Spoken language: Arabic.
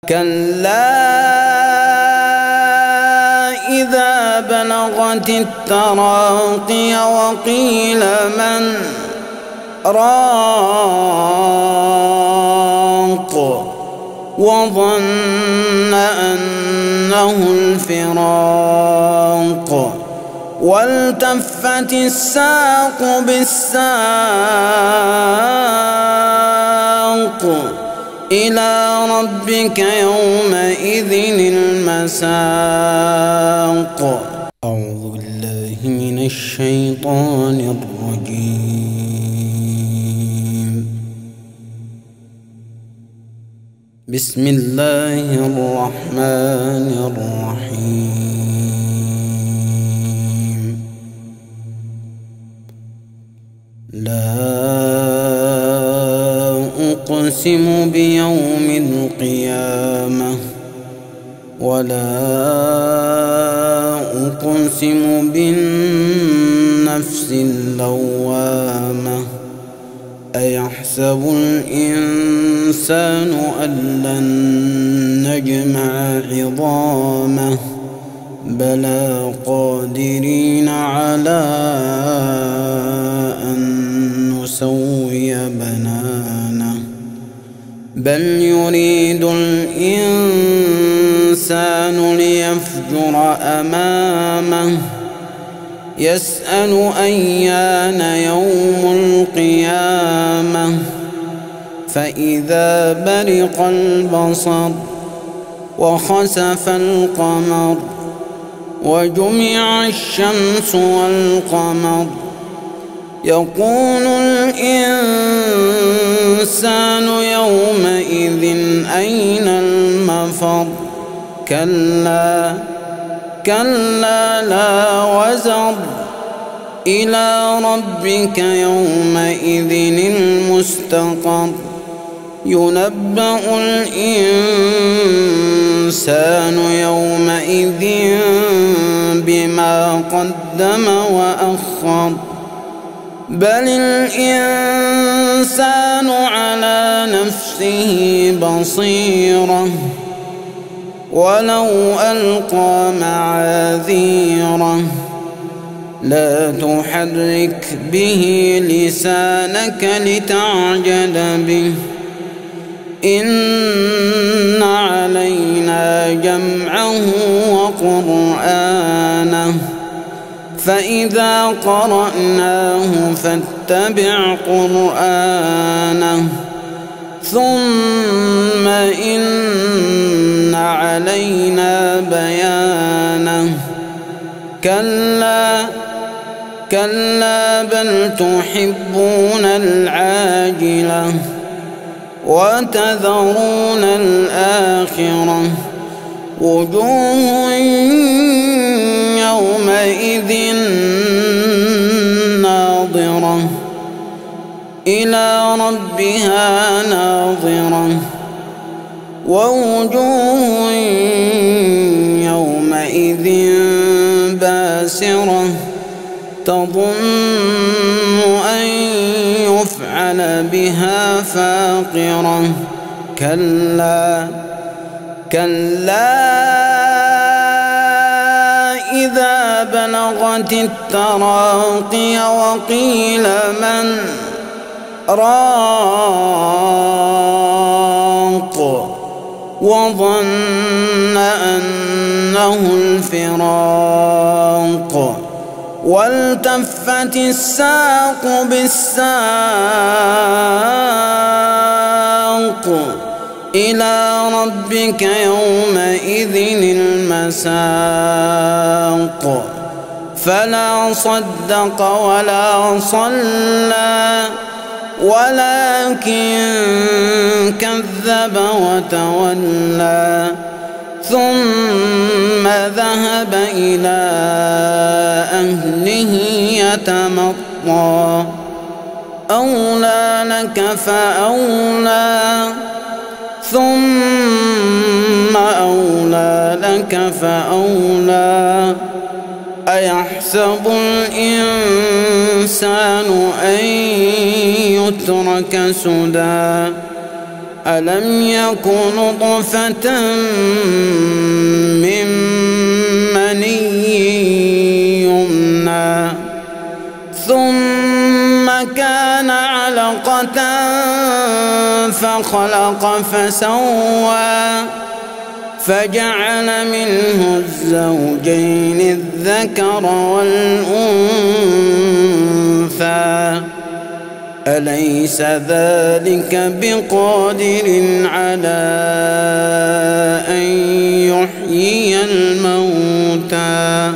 كلا إذا بلغت التراقي وقيل من راق وظن أنه الفراق والتفت الساق بالساق إلى ربك يومئذ المساق. أعوذ بالله من الشيطان الرجيم. بسم الله الرحمن الرحيم. لا أقسم بيوم القيامة ولا أقسم بالنفس اللوامة أيحسب الإنسان أن لن نجمع عظامه بلى قادرين على أن نسوي بنانه بل يريد الإنسان ليفجر أمامه يسأل أيان يوم القيامة فإذا برق البصر وخسف القمر وجمع الشمس والقمر يقول الإنسان يومئذ أين المفر كلا لا وزر إلى ربك يومئذ المستقر ينبأ الإنسان يومئذ بما قدم وأخر بل الإنسان على نفسه بصيرة ولو ألقى معاذيره لا تحرك به لسانك لتعجل به إن علينا جمعه وقرآنه فإذا قرأناه فاتبع قرآنه ثم إن علينا بيانه كلا بل تحبون العاجلة وتذرون الآخرة وجوه يومئذ ناظرة إلى ربها ناظرة ووجوه يومئذ باسرة تظن أن يفعل بها فاقرة كلا إذا بلغت التراقي وقيل من راق وظن أنه الفراق والتفت الساق بالساق إلى ربك يومئذ المساق فلا صدق ولا صلى ولكن كذب وتولى ثم ذهب إلى أهله يتمطى أولى لك فأولى ثم أولى لك فأولى أيحسب الإنسان أن يترك سدى ألم يك نطفة من مني يمنى ثم كان علقة فخلق فسوى فجعل منه الزوجين الذكر والأنثى أليس ذلك بقادر على أن يحيي الموتى